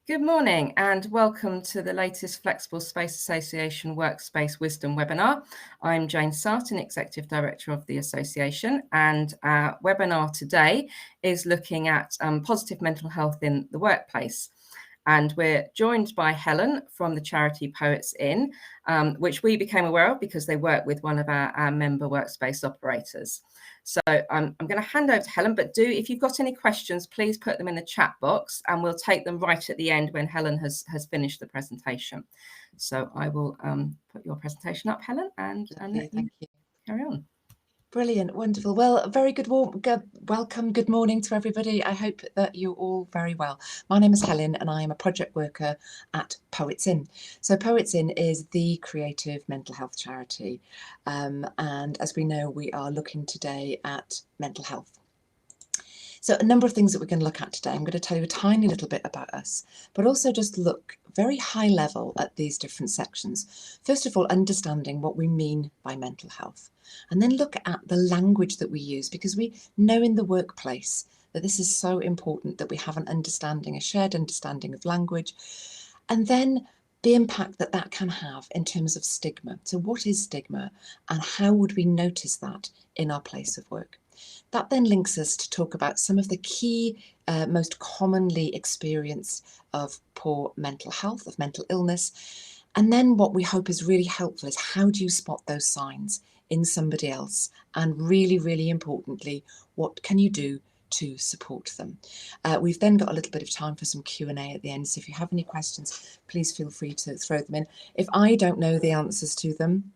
Good morning and welcome to the latest Flexible Space Association Workspace Wisdom Webinar. I'm Jane Sarton, Executive Director of the Association, and our webinar today is looking at positive mental health in the workplace. And we're joined by Helen from the charity PoetsIN, which we became aware of because they work with one of our member workspace operators. So I'm going to hand over to Helen, but if you've got any questions, please put them in the chat box and we'll take them right at the end when Helen has finished the presentation. So I will put your presentation up, Helen, and let you carry on. Brilliant, wonderful. Well, a very good welcome, good morning to everybody. I hope that you're all very well. My name is Helen and I am a project worker at PoetsIN. So PoetsIN is the creative mental health charity. And as we know, we are looking today at mental health. So a number of things that we're going to look at today. I'm going to tell you a tiny little bit about us, but also just look very high level at these different sections. First of all, understanding what we mean by mental health, and then look at the language that we use, because we know in the workplace that this is so important that we have an understanding, a shared understanding of language, and then the impact that that can have in terms of stigma. So what is stigma and how would we notice that in our place of work? That then links us to talk about some of the key, most commonly experienced of poor mental health, of mental illness. And then what we hope is really helpful is how do you spot those signs in somebody else? And really, really importantly, what can you do to support them? We've then got a little bit of time for some Q&A at the end. So if you have any questions, please feel free to throw them in. If I don't know the answers to them,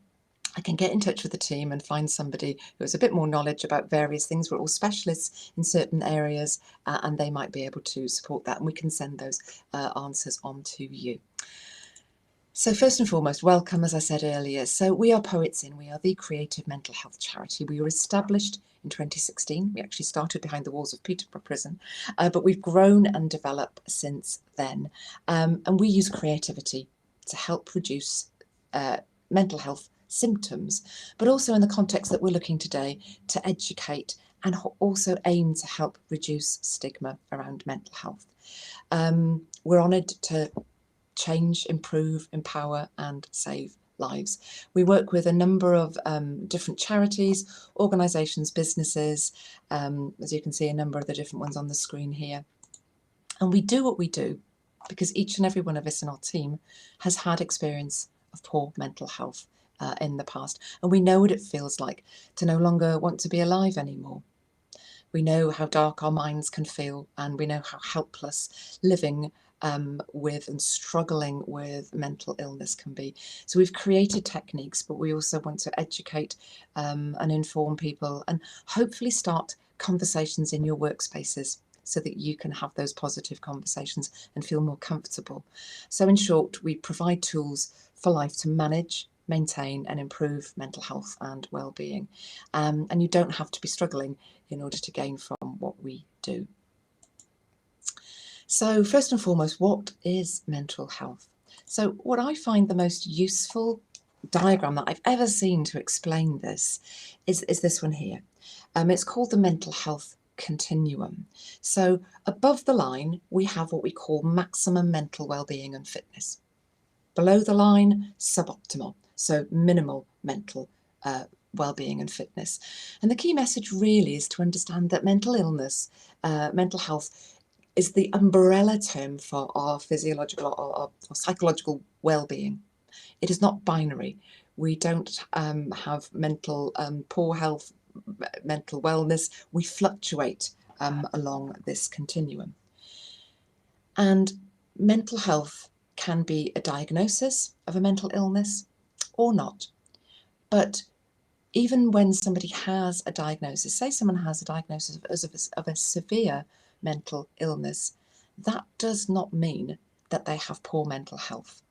I can get in touch with the team and find somebody who has a bit more knowledge about various things. We're all specialists in certain areas and they might be able to support that, and we can send those answers on to you. So first and foremost, welcome, as I said earlier. So we are PoetsIN. We are the creative mental health charity. We were established in 2016. We actually started behind the walls of Peterborough Prison, but we've grown and developed since then. And we use creativity to help reduce mental health symptoms, but also in the context that we're looking today to educate and also aim to help reduce stigma around mental health. We're honoured to change, improve, empower and save lives. We work with a number of different charities, organisations, businesses, as you can see a number of the different ones on the screen here. And we do what we do because each and every one of us in our team has had experience of poor mental health in the past, and we know what it feels like to no longer want to be alive anymore. We know how dark our minds can feel, and we know how helpless living with and struggling with mental illness can be. So we've created techniques, but we also want to educate and inform people and hopefully start conversations in your workspaces so that you can have those positive conversations and feel more comfortable. So in short, we provide tools for life to manage, maintain and improve mental health and well-being. And you don't have to be struggling in order to gain from what we do. So first and foremost, what is mental health? So what I find the most useful diagram that I've ever seen to explain this is this one here. It's called the mental health continuum. So above the line, we have what we call maximum mental well-being and fitness. Below the line, suboptimal, so minimal mental well-being and fitness. And the key message really is to understand that mental illness, mental health is the umbrella term for our physiological or psychological well-being. It is not binary. We don't have mental poor health, mental wellness. We fluctuate along this continuum. And mental health can be a diagnosis of a mental illness or not. But even when somebody has a diagnosis, say someone has a diagnosis of a severe mental illness, that does not mean that they have poor mental health.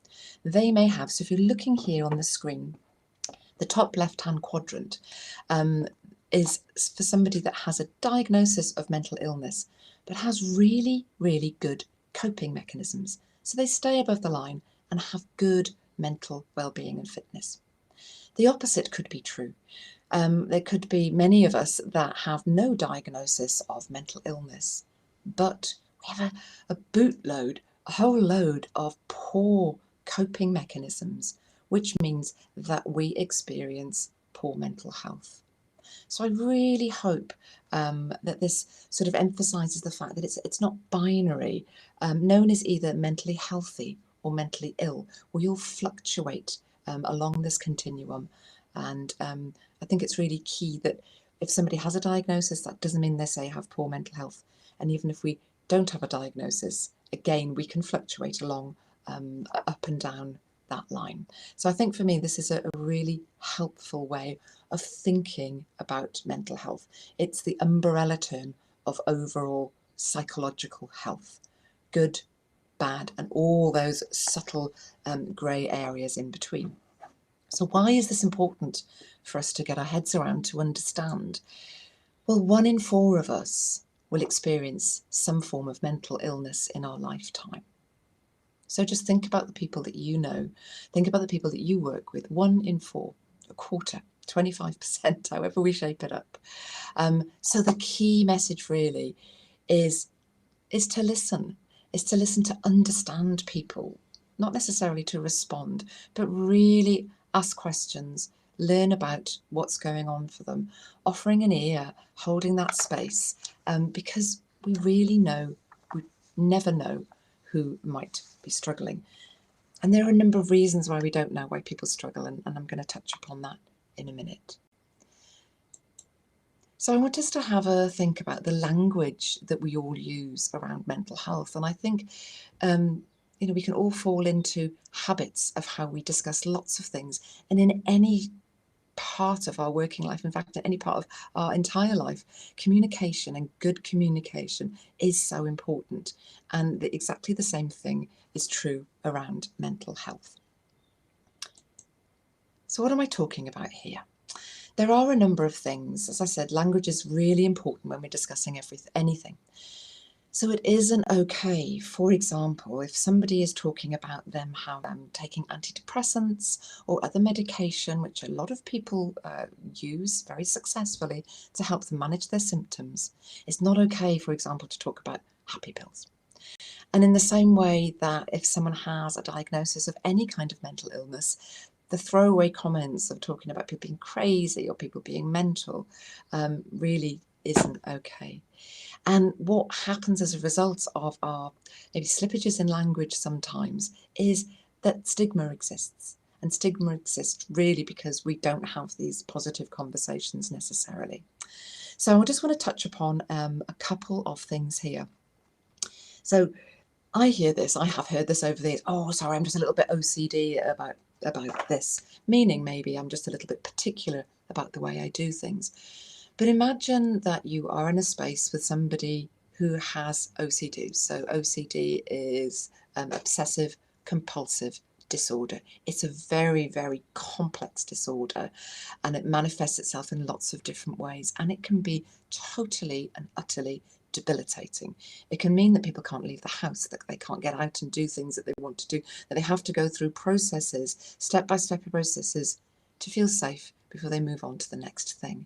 They may have, so if you're looking here on the screen, the top left-hand quadrant is for somebody that has a diagnosis of mental illness, but has really, really good coping mechanisms. So they stay above the line and have good mental well-being and fitness. The opposite could be true. There could be many of us that have no diagnosis of mental illness, but we have a bootload a whole load of poor coping mechanisms, which means that we experience poor mental health. So I really hope that this sort of emphasises the fact that it's not binary. No one is either mentally healthy or mentally ill. We all fluctuate along this continuum. And I think it's really key that if somebody has a diagnosis, that doesn't mean they say have poor mental health. And even if we don't have a diagnosis, again, we can fluctuate along up and down that line. So I think for me, this is a really helpful way of thinking about mental health. It's the umbrella term of overall psychological health, good, bad, and all those subtle grey areas in between. So why is this important for us to get our heads around, to understand? Well, 1 in 4 of us will experience some form of mental illness in our lifetime. So just think about the people that you know, think about the people that you work with. 1 in 4, a quarter, 25%, however we shape it up. So the key message really is to listen, to understand people, not necessarily to respond, but really ask questions, learn about what's going on for them, offering an ear, holding that space, because we never know who might be struggling. And there are a number of reasons why we don't know why people struggle, and I'm going to touch upon that in a minute. So I want us to have a think about the language that we all use around mental health. And I think, we can all fall into habits of how we discuss lots of things. And in any part of our working life, in fact, in any part of our entire life, communication and good communication is so important. And exactly the same thing is true around mental health. So what am I talking about here? There are a number of things. As I said, language is really important when we're discussing anything. So it isn't okay, for example, if somebody is talking about them taking antidepressants or other medication, which a lot of people use very successfully to help them manage their symptoms. It's not okay, for example, to talk about happy pills. And in the same way that if someone has a diagnosis of any kind of mental illness, the throwaway comments of talking about people being crazy or people being mental really isn't okay. And what happens as a result of our maybe slippages in language sometimes is that stigma exists. And stigma exists really because we don't have these positive conversations necessarily. So I just want to touch upon a couple of things here. So I have heard this over the years. Oh, sorry, I'm just a little bit OCD about this, meaning maybe I'm just a little bit particular about the way I do things. But imagine that you are in a space with somebody who has OCD. So OCD is obsessive compulsive disorder. It's a very, very complex disorder, and it manifests itself in lots of different ways, and it can be totally and utterly debilitating. It can mean that people can't leave the house, that they can't get out and do things that they want to do, that they have to go through processes, step-by-step processes, to feel safe before they move on to the next thing.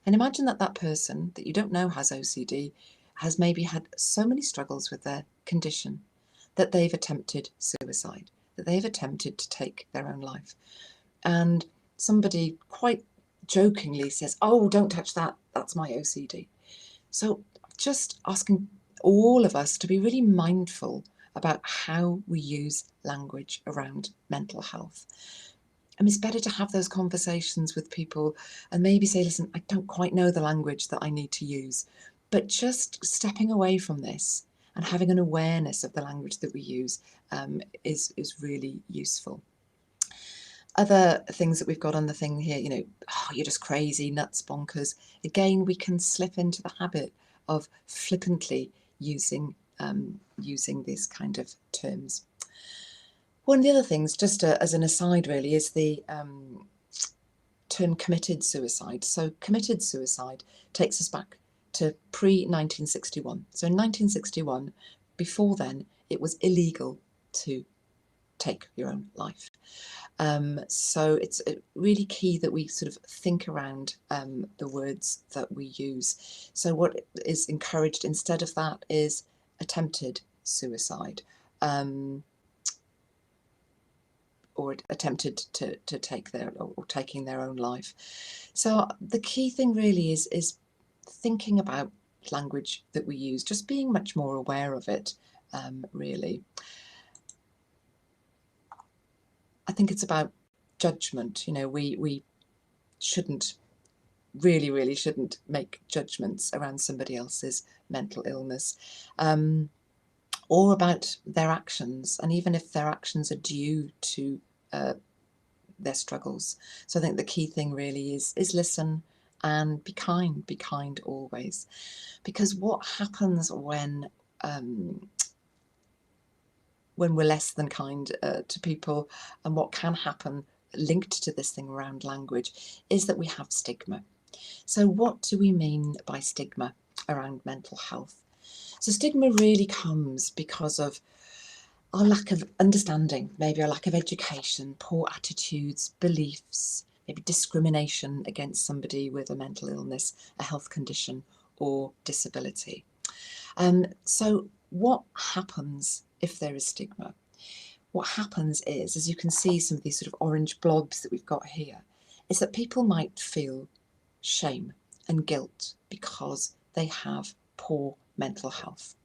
And imagine that person that you don't know has OCD has maybe had so many struggles with their condition that they've attempted suicide, that they've attempted to take their own life. And somebody quite jokingly says, "Oh, don't touch that, that's my OCD." So just asking all of us to be really mindful about how we use language around mental health. And it's better to have those conversations with people and maybe say, listen, I don't quite know the language that I need to use, but just stepping away from this and having an awareness of the language that we use is really useful. Other things that we've got on the thing here, oh, you're just crazy, nuts, bonkers. Again, we can slip into the habit of flippantly using these kind of terms. One of the other things, just as an aside really, is the term committed suicide. So committed suicide takes us back to pre-1961. So in 1961, before then, it was illegal to take your own life. So it's really key that we sort of think around the words that we use. So what is encouraged instead of that is attempted suicide. or attempted to take their, or taking their own life. So the key thing really is thinking about language that we use, just being much more aware of it, really. I think it's about judgment. You know, we shouldn't, really shouldn't make judgments around somebody else's mental illness, or about their actions, and even if their actions are due to their struggles. So I think the key thing really is listen and be kind always, because what happens when we're less than kind to people, and what can happen linked to this thing around language, is that we have stigma. So what do we mean by stigma around mental health? So stigma really comes because of our lack of understanding, maybe our lack of education, poor attitudes, beliefs, maybe discrimination against somebody with a mental illness, a health condition or disability. So what happens if there is stigma? What happens is, as you can see some of these sort of orange blobs that we've got here, is that people might feel shame and guilt because they have poor mental health.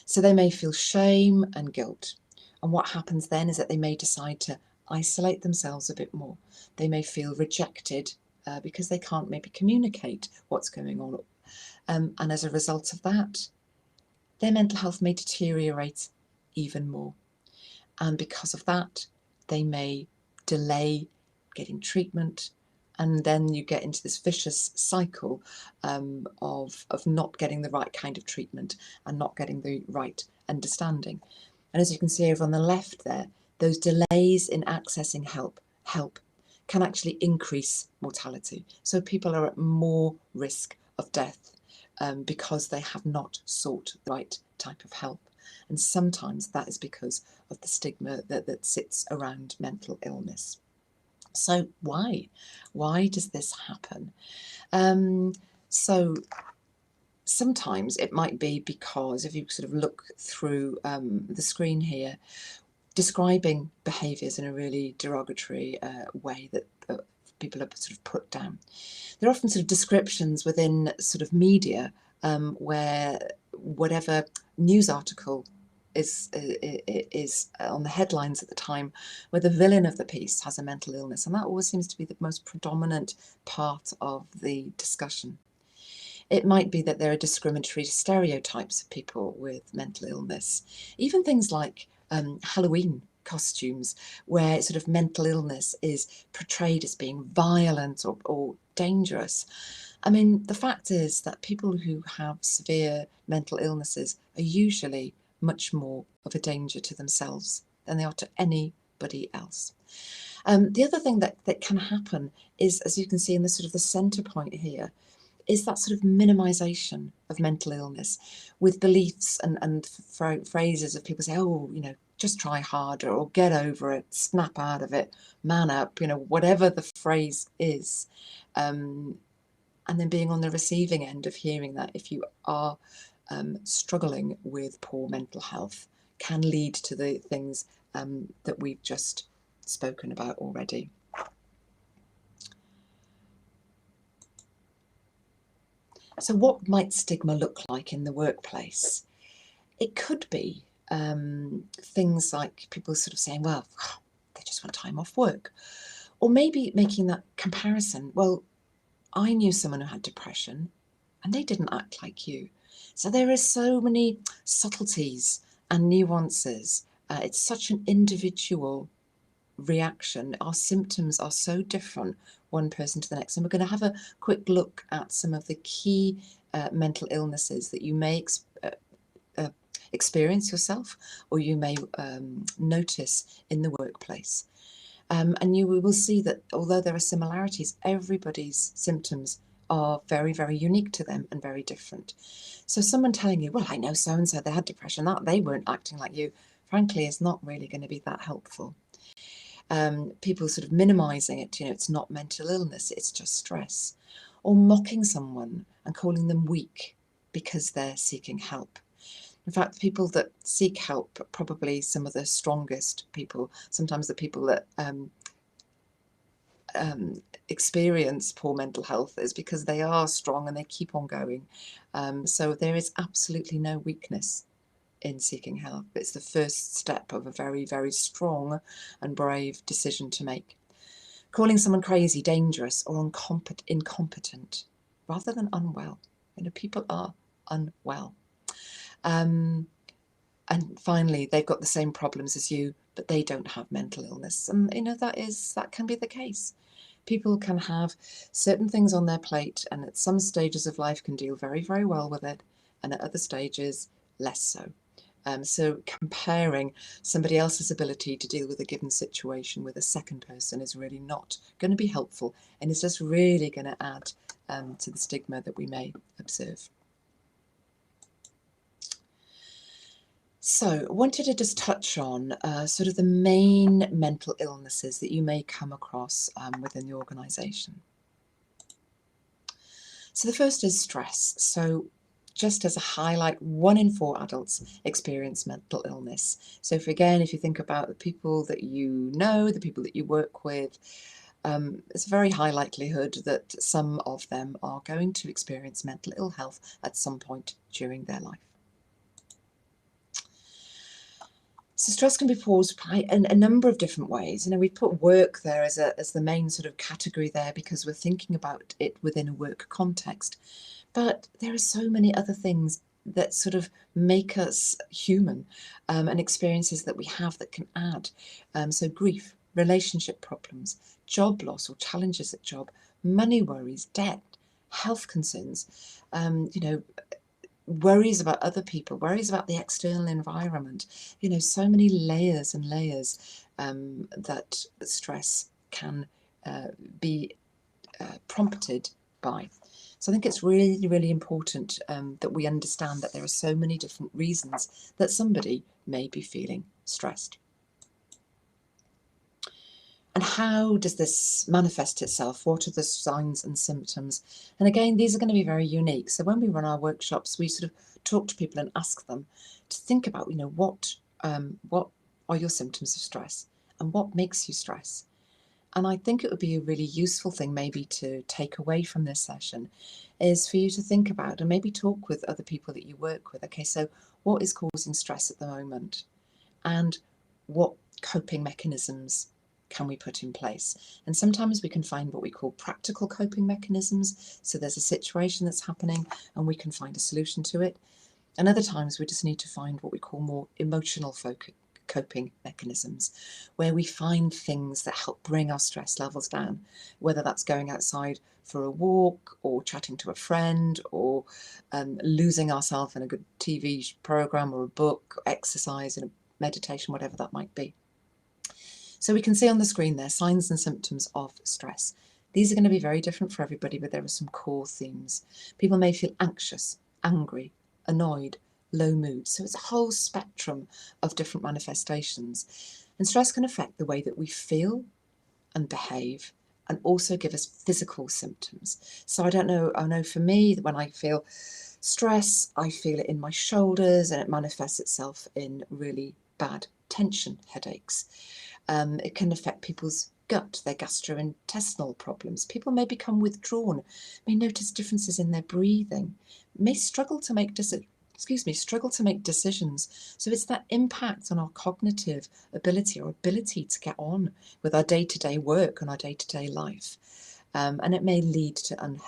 So they may feel shame and guilt. And what happens then is that they may decide to isolate themselves a bit more. They may feel rejected because they can't maybe communicate what's going on. And as a result of that, their mental health may deteriorate even more. And because of that, they may delay getting treatment. And then you get into this vicious cycle of not getting the right kind of treatment and not getting the right understanding. And as you can see over on the left there, those delays in accessing help can actually increase mortality. So people are at more risk of death because they have not sought the right type of help. And sometimes that is because of the stigma that sits around mental illness. So why does this happen? So sometimes it might be because, if you sort of look through the screen here, describing behaviours in a really derogatory way that people are sort of put down. There are often sort of descriptions within sort of media where whatever news article is on the headlines at the time, where the villain of the piece has a mental illness, and that always seems to be the most predominant part of the discussion. It might be that there are discriminatory stereotypes of people with mental illness, even things like Halloween costumes, where sort of mental illness is portrayed as being violent or dangerous. I mean, the fact is that people who have severe mental illnesses are usually much more of a danger to themselves than they are to anybody else. The other thing that can happen is, as you can see in the sort of the centre point here, is that sort of minimisation of mental illness, with beliefs and phrases of people say, oh, you know, just try harder, or get over it, snap out of it, man up, you know, whatever the phrase is. And then being on the receiving end of hearing that, if you are struggling with poor mental health, can lead to the things that we've just spoken about already. So what might stigma look like in the workplace? It could be things like people sort of saying, well, they just want time off work. Or maybe making that comparison, well, I knew someone who had depression and they didn't act like you. So there are so many subtleties and nuances. It's such an individual reaction. Our symptoms are so different, one person to the next. And we're going to have a quick look at some of the key mental illnesses that you may experience yourself, or you may notice in the workplace. And you will see that although there are similarities, everybody's symptoms are very, very unique to them and very different. So someone telling you, well, I know so-and-so, they had depression, that they weren't acting like you, frankly, is not really going to be that helpful. People sort of minimising it, you know, it's not mental illness, it's just stress. Or mocking someone and calling them weak because they're seeking help. In fact, the people that seek help are probably some of the strongest people, sometimes the people that experience poor mental health is because they are strong and they keep on going. So there is absolutely no weakness in seeking help. It's the first step of a very, very strong and brave decision to make. Calling someone crazy, dangerous, or incompetent, rather than unwell. People are unwell. And finally, they've got the same problems as you, but they don't have mental illness. And that can be the case. People can have certain things on their plate, and at some stages of life can deal very, very well with it, and at other stages, less so. So comparing somebody else's ability to deal with a given situation with a second person is really not going to be helpful, and it's just really going to add to the stigma that we may observe. So I wanted to just touch on sort of the main mental illnesses that you may come across within the organisation. So the first is stress. So just as a highlight, 1 in 4 adults experience mental illness. So if you think about the people that you know, the people that you work with, it's a very high likelihood that some of them are going to experience mental ill health at some point during their life. So stress can be caused by a number of different ways. We put work there as the main sort of category there because we're thinking about it within a work context. But there are so many other things that sort of make us human, and experiences that we have that can add. So grief, relationship problems, job loss or challenges at job, money worries, debt, health concerns, worries about other people, worries about the external environment, so many layers and layers that stress can be prompted by. So I think it's really, really important that we understand that there are so many different reasons that somebody may be feeling stressed. And how does this manifest itself? What are the signs and symptoms? And again, these are going to be very unique. So when we run our workshops, we sort of talk to people and ask them to think about, what are your symptoms of stress and what makes you stress? And I think it would be a really useful thing maybe to take away from this session is for you to think about and maybe talk with other people that you work with. Okay, so what is causing stress at the moment? And what coping mechanisms can we put in place? And sometimes we can find what we call practical coping mechanisms. So there's a situation that's happening and we can find a solution to it. And other times we just need to find what we call more emotional coping mechanisms, where we find things that help bring our stress levels down, whether that's going outside for a walk or chatting to a friend or losing ourselves in a good TV program or a book, or exercise and meditation, whatever that might be. So we can see on the screen there signs and symptoms of stress. These are going to be very different for everybody, but there are some core themes. People may feel anxious, angry, annoyed, low mood. So it's a whole spectrum of different manifestations. And stress can affect the way that we feel and behave and also give us physical symptoms. So I know for me, when I feel stress, I feel it in my shoulders and it manifests itself in really bad tension headaches. It can affect people's gut, their gastrointestinal problems. People may become withdrawn, may notice differences in their breathing, may struggle to make decisions. So it's that impact on our cognitive ability, our ability to get on with our day-to-day work and our day-to-day life. And it may lead to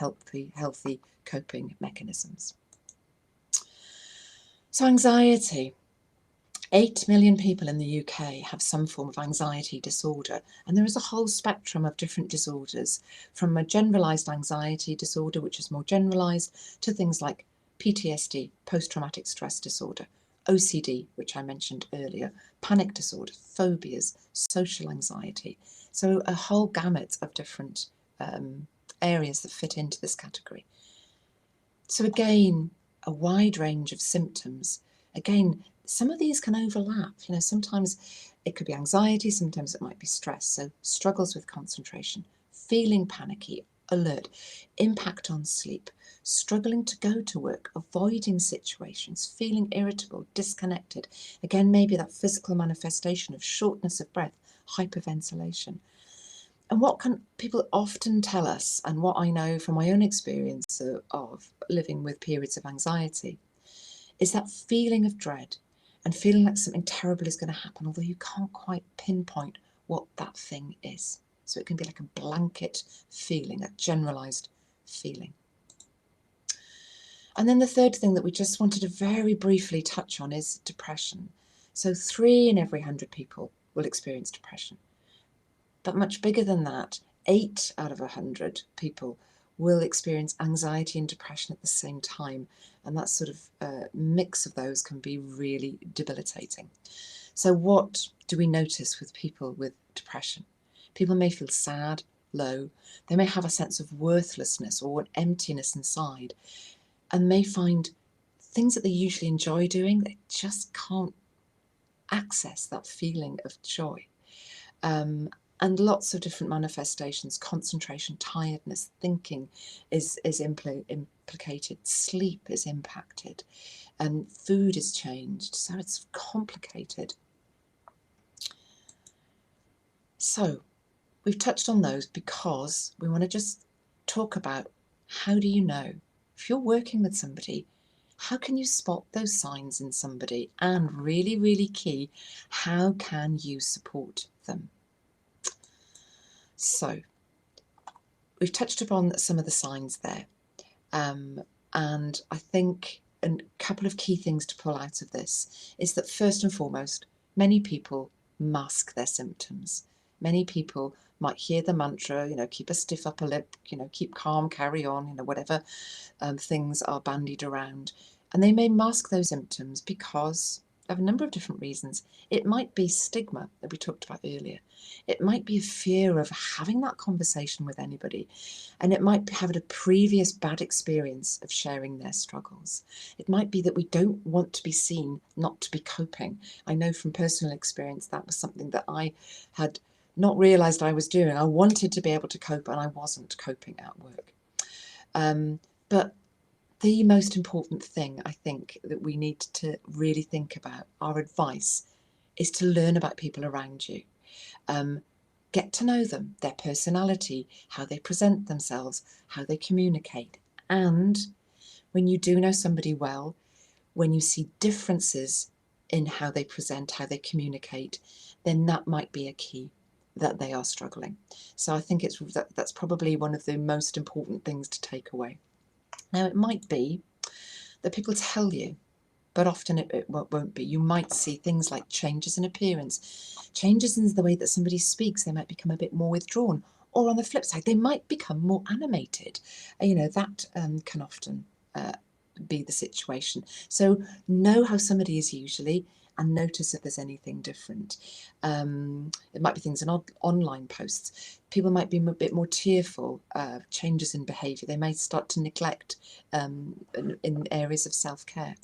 healthy coping mechanisms. So anxiety. 8 million people in the UK have some form of anxiety disorder, and there is a whole spectrum of different disorders, from a generalised anxiety disorder, which is more generalised, to things like PTSD, post-traumatic stress disorder, OCD, which I mentioned earlier, panic disorder, phobias, social anxiety. So a whole gamut of different areas that fit into this category. So again, a wide range of symptoms. Again, some of these can overlap. Sometimes it could be anxiety, sometimes it might be stress. So struggles with concentration, feeling panicky, alert, impact on sleep, struggling to go to work, avoiding situations, feeling irritable, disconnected. Again, maybe that physical manifestation of shortness of breath, hyperventilation. And what can people often tell us, and what I know from my own experience of living with periods of anxiety, is that feeling of dread and feeling like something terrible is going to happen, although you can't quite pinpoint what that thing is. So it can be like a blanket feeling, a generalized feeling. And then the third thing that we just wanted to very briefly touch on is depression. So 3 in every 100 people will experience depression. But much bigger than that, 8 out of 100 people will experience anxiety and depression at the same time. And that sort of mix of those can be really debilitating. So what do we notice with people with depression? People may feel sad, low. They may have a sense of worthlessness or an emptiness inside, and may find things that they usually enjoy doing, they just can't access that feeling of joy. And lots of different manifestations: concentration, tiredness, thinking is implicated, sleep is impacted, and food is changed. So it's complicated. So we've touched on those because we want to just talk about, how do you know? If you're working with somebody, how can you spot those signs in somebody? And really, really key, how can you support them? So we've touched upon some of the signs there. And I think a couple of key things to pull out of this is that, first and foremost, many people mask their symptoms. Many people might hear the mantra, keep a stiff upper lip, keep calm, carry on, whatever things are bandied around. And they may mask those symptoms because of a number of different reasons. It might be stigma that we talked about earlier. It might be a fear of having that conversation with anybody. And it might be having a previous bad experience of sharing their struggles. It might be that we don't want to be seen not to be coping. I know from personal experience that was something that I had not realised I was doing. I wanted to be able to cope, and I wasn't coping at work. But the most important thing I think that we need to really think about, our advice, is to learn about people around you. Get to know them, their personality, how they present themselves, how they communicate. And when you do know somebody well, when you see differences in how they present, how they communicate, then that might be a key that they are struggling. So I think that's probably one of the most important things to take away. Now, it might be that people tell you, but often it won't be. You might see things like changes in appearance, changes in the way that somebody speaks. They might become a bit more withdrawn, or on the flip side, they might become more animated. That can often be the situation. So know how somebody is usually, and notice if there's anything different. It might be things in online posts. People might be a bit more tearful, changes in behaviour. They may start to neglect in areas of self-care.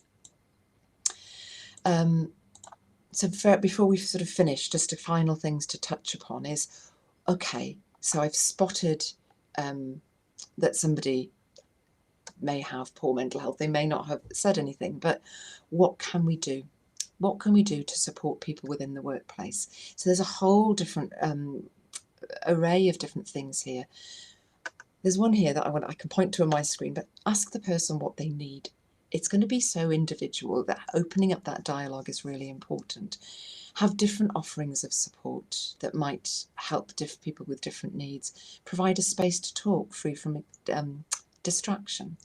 So before we sort of finish, just a final things to touch upon is, okay, so I've spotted that somebody may have poor mental health. They may not have said anything, but what can we do? What can we do to support people within the workplace? So there's a whole different array of different things here. There's one here that I can point to on my screen, but ask the person what they need. It's going to be so individual that opening up that dialogue is really important. Have different offerings of support that might help people with different needs. Provide a space to talk free from distraction.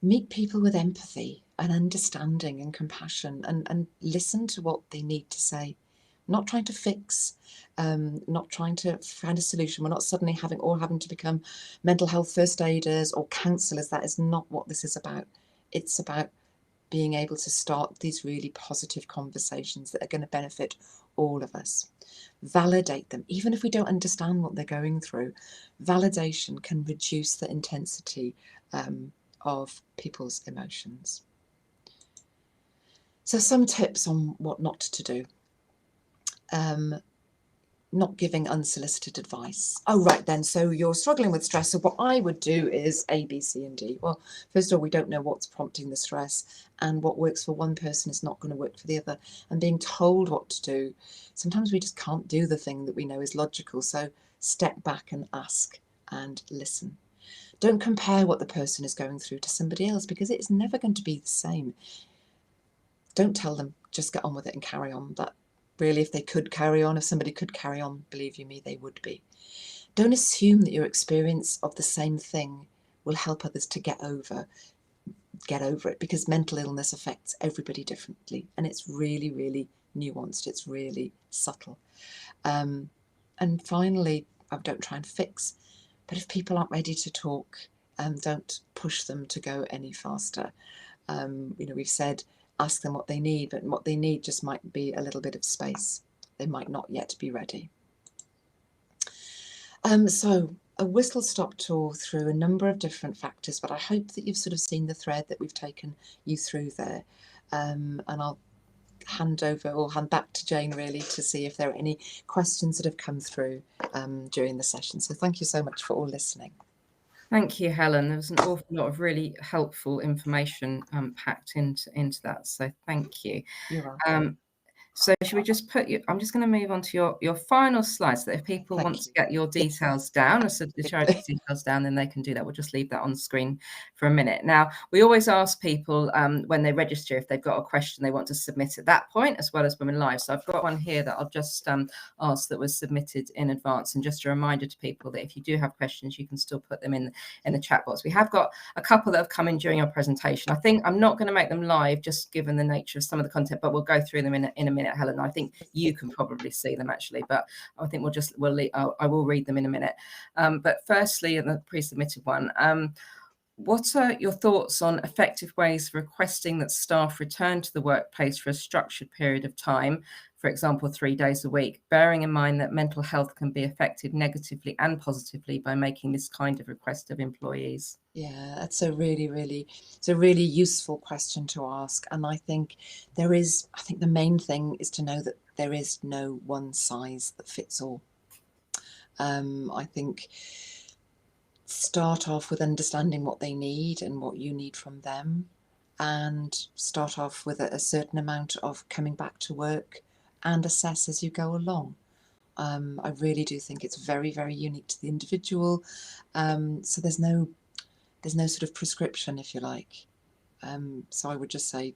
Meet people with empathy and understanding and compassion, and listen to what they need to say. Not trying to fix, not trying to find a solution. We're not suddenly having to become mental health first aiders or counsellors. That is not what this is about. It's about being able to start these really positive conversations that are going to benefit all of us. Validate them, even if we don't understand what they're going through. Validation can reduce the intensity of people's emotions. So some tips on what not to do. not giving unsolicited advice. Oh, right then. So you're struggling with stress. So what I would do is A, B, C, and D. Well, first of all, we don't know what's prompting the stress, and what works for one person is not going to work for the other. And being told what to do, sometimes we just can't do the thing that we know is logical. So step back and ask and listen. Don't compare what the person is going through to somebody else, because it's never going to be the same. Don't tell them, just get on with it and carry on. That really, if they could carry on, if somebody could carry on, believe you me, they would be. Don't assume that your experience of the same thing will help others to get over it, because mental illness affects everybody differently, and it's really, really nuanced. It's really subtle. And finally, don't try and fix, but if people aren't ready to talk, don't push them to go any faster. We've said ask them what they need, but what they need just might be a little bit of space. They might not yet be ready. So a whistle-stop tour through a number of different factors, but I hope that you've sort of seen the thread that we've taken you through there. And I'll hand back to Jane really to see if there are any questions that have come through during the session. So thank you so much for all listening. Thank you, Helen. There was an awful lot of really helpful information packed into that. So thank you. You're welcome. So should we just put you, I'm just going to move on to your final slide, so that if people want to get your details down, or the charity details down, then they can do that. We'll just leave that on the screen for a minute. Now, we always ask people when they register, if they've got a question they want to submit at that point, as well as when we're live. So I've got one here that I'll just ask that was submitted in advance. And just a reminder to people that if you do have questions, you can still put them in the chat box. We have got a couple that have come in during our presentation. I think I'm not going to make them live, just given the nature of some of the content, but we'll go through them in a minute, Helen. I think you can probably see them actually, but I think I will read them in a minute. But firstly, in the pre-submitted one, what are your thoughts on effective ways of requesting that staff return to the workplace for a structured period of time, for example, 3 days a week, bearing in mind that mental health can be affected negatively and positively by making this kind of request of employees? Yeah, that's a really useful question to ask. And I think the main thing is to know that there is no one size that fits all. I think start off with understanding what they need and what you need from them, and start off with a certain amount of coming back to work, and assess as you go along. I really do think it's very, very unique to the individual. So there's no sort of prescription, if you like. So I would just say,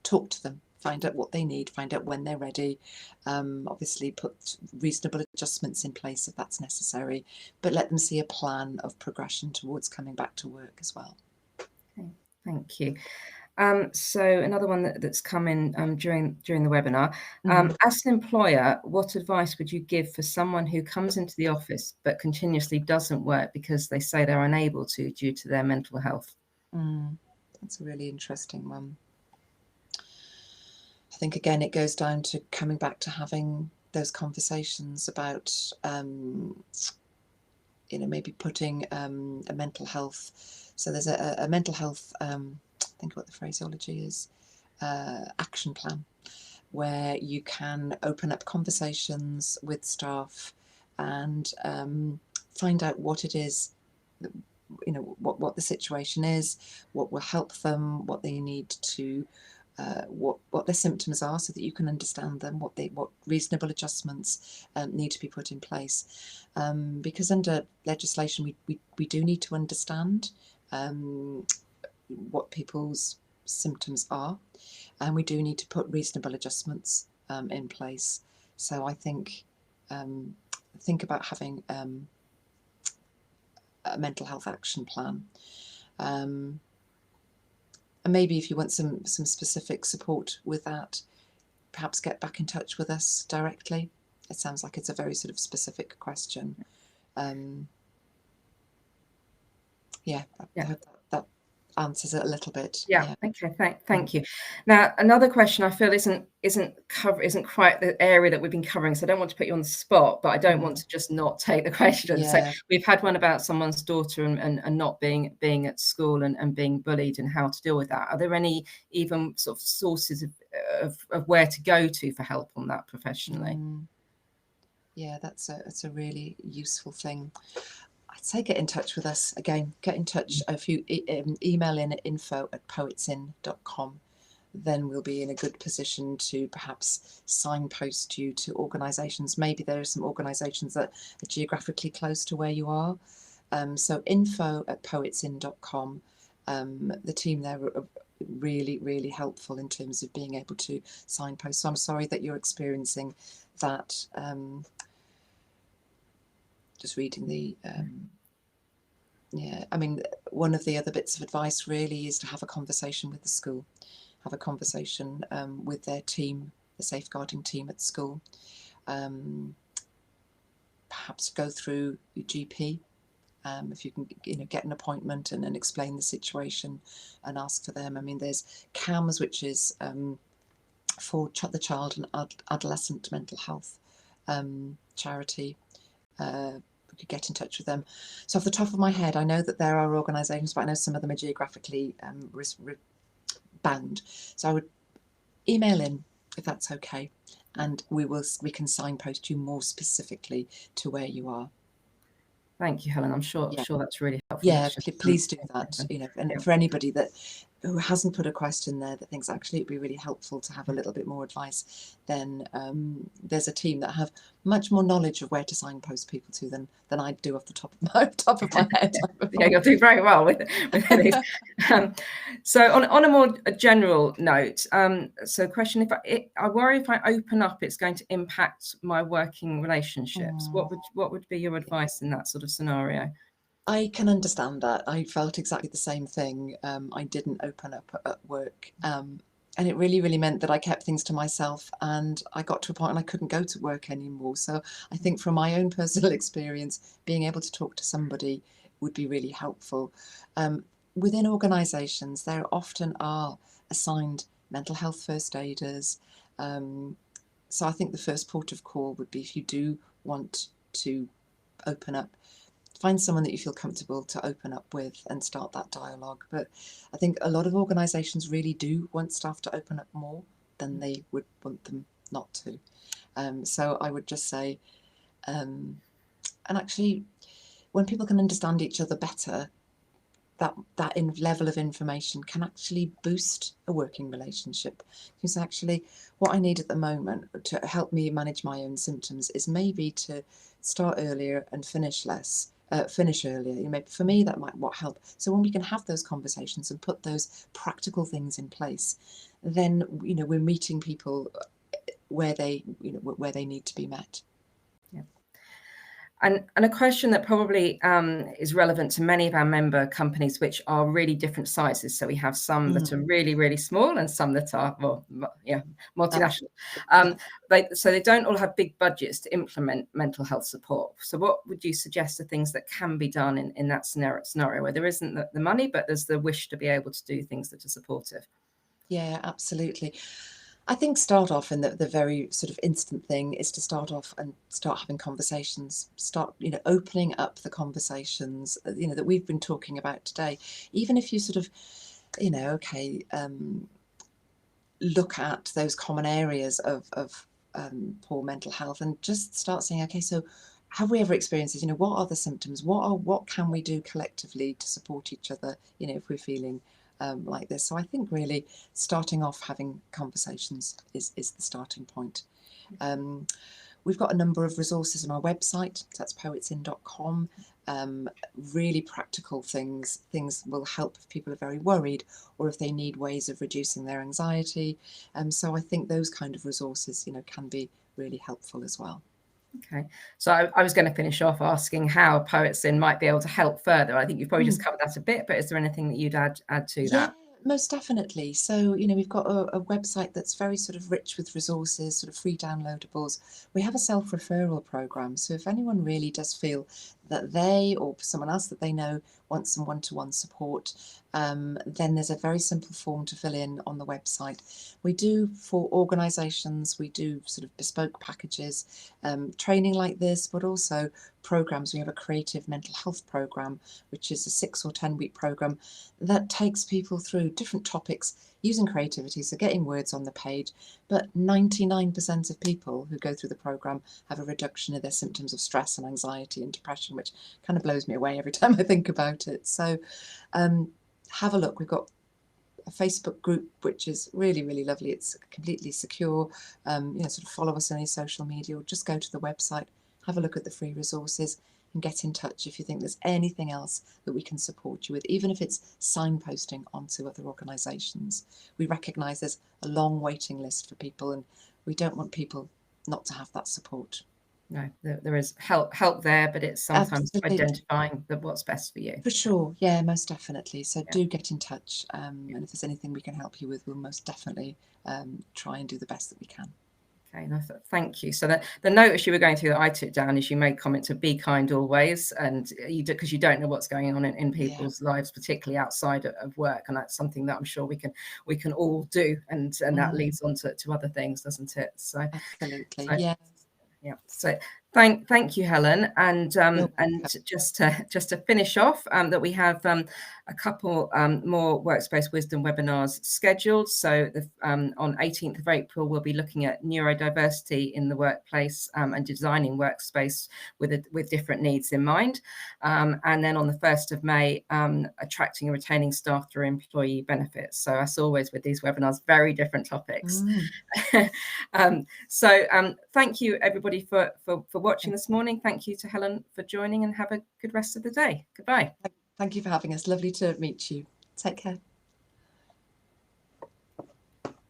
talk to them, find out what they need, find out when they're ready. Obviously put reasonable adjustments in place if that's necessary, but let them see a plan of progression towards coming back to work as well. Okay, thank you. So another one that's come in during the webinar. As an employer, what advice would you give for someone who comes into the office but continuously doesn't work because they say they're unable to due to their mental health? That's a really interesting one. I think again it goes down to coming back to having those conversations about maybe putting a mental health. So there's a mental health, I think what the phraseology is, action plan, where you can open up conversations with staff and find out what it is, what the situation is, what will help them, what they need to, what their symptoms are, so that you can understand them, what reasonable adjustments need to be put in place. Because under legislation, we do need to understand what people's symptoms are, and we do need to put reasonable adjustments in place. So I think about having a mental health action plan, and maybe if you want some specific support with that, perhaps get back in touch with us directly. It sounds like it's a very sort of specific question. I hope that answers it a little bit. Yeah. Okay. Thank you. Now, another question I feel isn't quite the area that we've been covering, so I don't want to put you on the spot, but I don't want to just not take the question. Yeah. So we've had one about someone's daughter and not being at school and being bullied and how to deal with that. Are there any even sort of sources of where to go to for help on that professionally? Yeah, that's a really useful thing. I'd say get in touch with us again. Get in touch if you email in at info@poetsin.com. Then we'll be in a good position to perhaps signpost you to organisations. Maybe there are some organisations that are geographically close to where you are. So info@poetsin.com. The team there are really, really helpful in terms of being able to signpost. So I'm sorry that you're experiencing that. Just reading the yeah, I mean, one of the other bits of advice really is to have a conversation with the school, have a conversation with their team, the safeguarding team at school. Perhaps go through your GP, if you can, get an appointment and then explain the situation and ask for them. I mean, there's CAMS, which is for the child and adolescent mental health charity. We could get in touch with them. So off the top of my head, I know that there are organisations, but I know some of them are geographically bound. So I would email in if that's okay, and we can signpost you more specifically to where you are. Thank you, Helen. I'm sure Yeah. that's really helpful. Yeah, please do that. And for anybody who hasn't put a question there that thinks actually it'd be really helpful to have a little bit more advice, then there's a team that have much more knowledge of where to signpost people to than I do off the top of my head. Yeah, you'll do very well with these. So on a more general note, so question: I worry if I open up, it's going to impact my working relationships. What would be your advice in that sort of scenario? I can understand that. I felt exactly the same thing. I didn't open up at work, and it really, really meant that I kept things to myself, and I got to a point and I couldn't go to work anymore. So I think from my own personal experience, being able to talk to somebody would be really helpful. Within organisations, there often are assigned mental health first aiders. So I think the first port of call would be, if you do want to open up, find someone that you feel comfortable to open up with and start that dialogue. But I think a lot of organisations really do want staff to open up more than they would want them not to. So I would just say, and actually, when people can understand each other better, that level of information can actually boost a working relationship. Because actually, what I need at the moment to help me manage my own symptoms is maybe to start earlier and finish less. Finish earlier. For me, that might help. So when we can have those conversations and put those practical things in place, then we're meeting people where they need to be met. Yeah. And a question that probably is relevant to many of our member companies, which are really different sizes. So we have some that are really, really small and some that are, multinational. So they don't all have big budgets to implement mental health support. So what would you suggest are things that can be done in that scenario where there isn't the money, but there's the wish to be able to do things that are supportive? Yeah, absolutely. I think start off, and the very sort of instant thing is to start off and start having conversations, start, opening up the conversations, that we've been talking about today. Even if you sort of, look at those common areas of poor mental health and just start saying, okay, so have we ever experienced this? What are the symptoms? What can we do collectively to support each other, if we're feeling like this? So I think really starting off having conversations is the starting point. We've got a number of resources on our website, so that's PoetsIN.com. Really practical things will help if people are very worried or if they need ways of reducing their anxiety. So I think those kind of resources, can be really helpful as well. Okay, so I was going to finish off asking how PoetsIN might be able to help further. I think you've probably just covered that a bit, but is there anything that you'd add to that? Most definitely. So, we've got a website that's very sort of rich with resources, sort of free downloadables. We have a self-referral program. So if anyone really does feel that they or someone else that they know wants some one-to-one support, then there's a very simple form to fill in on the website. We do, for organisations, we do sort of bespoke packages, training like this, but also programs. We have a creative mental health program, which is a 6 or 10 week program that takes people through different topics using creativity, so getting words on the page. But 99% of people who go through the programme have a reduction in their symptoms of stress and anxiety and depression, which kind of blows me away every time I think about it. So have a look. We've got a Facebook group which is really, really lovely. It's completely secure. Sort of follow us on any social media, or just go to the website, have a look at the free resources, and get in touch if you think there's anything else that we can support you with, even if it's signposting onto other organisations. We recognise there's a long waiting list for people, and we don't want people not to have that support. No, there is help there, but it's sometimes identifying what's best for you. For sure, yeah, most definitely. So do get in touch, and if there's anything we can help you with, we'll most definitely try and do the best that we can. Okay, no, thank you. So the notice you were going through that I took down is you made comment to be kind always, and because you don't know what's going on in people's lives, particularly outside of work, and that's something that I'm sure we can all do, and that leads on to other things, doesn't it? So absolutely, yeah. So thank you, Helen, and just to finish off, that we have a couple more Workspace Wisdom webinars scheduled. So on 18th of April, we'll be looking at neurodiversity in the workplace and designing workspace with different needs in mind. And then on the 1st of May, attracting and retaining staff through employee benefits. So as always with these webinars, very different topics. Thank you everybody for watching this morning. Thank you to Helen for joining, and have a good rest of the day. Goodbye. Thank you for having us. Lovely to meet you. Take care.